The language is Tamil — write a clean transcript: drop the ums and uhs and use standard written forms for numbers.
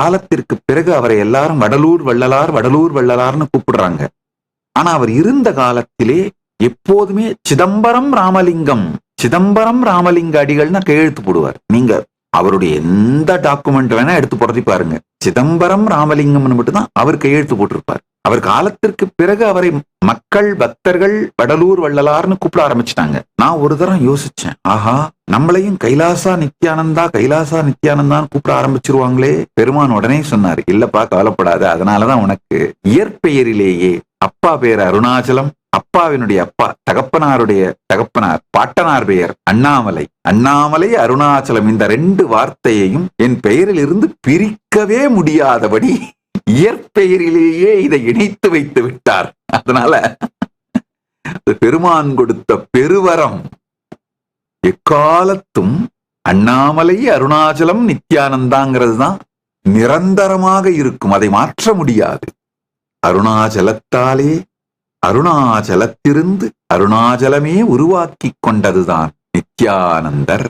காலத்திற்கு பிறகு அவரை எல்லாரும் வடலூர் வள்ளலார் வடலூர் வள்ளலார்னு கூப்பிடுறாங்க. ஆனா அவர் இருந்த காலத்திலே எப்போதுமே சிதம்பரம் ராமலிங்கம், சிதம்பரம் ராமலிங்க அடிகள்னா கையெழுத்து போடுவார். நீங்க அவருடைய எந்த டாக்குமெண்ட் வேணா எடுத்து போடுறதை பாருங்க, சிதம்பரம் ராமலிங்கம்னு மட்டும்தான் அவர் கையெழுத்து போட்டிருப்பார். அவர் காலத்திற்கு பிறகு அவரை மக்கள் பக்தர்கள் வடலூர் வள்ளலார்னு கூப்பிட ஆரம்பிச்சிட்டாங்க. நான் ஒரு தரம் யோசிச்சேன், ஆஹா நம்மளையும் கைலாசா நித்யானந்தா கைலாசா நித்யானந்தான்னு கூப்பிட ஆரம்பிச்சிருவாங்களே. பெருமான் உடனே சொன்னார், இல்லப்பா கவலைப்படாத, அதனாலதான் உனக்கு இயற்பெயரிலேயே அப்பா பேர் அருணாச்சலம், அப்பாவினுடைய அப்பா தகப்பனாருடைய தகப்பனார் பாட்டனார் பெயர் அண்ணாமலை, அண்ணாமலை அருணாச்சலம், இந்த 2 வார்த்தையையும் என் பெயரில் இருந்து பிரிக்கவே முடியாதபடி இயற்பெயரிலேயே இதை இணைத்து வைத்து விட்டார். அதனால பெருமான் கொடுத்த பெருவரம் எக்காலத்தும் அண்ணாமலை அருணாச்சலம் நித்யானந்தாங்கிறது தான் நிரந்தரமாக இருக்கும், அதை மாற்ற முடியாது. அருணாச்சலத்தாலே அருணாச்சலத்திருந்து அருணாச்சலமே உருவாக்கி கொண்டதுதான் நித்யானந்தர்.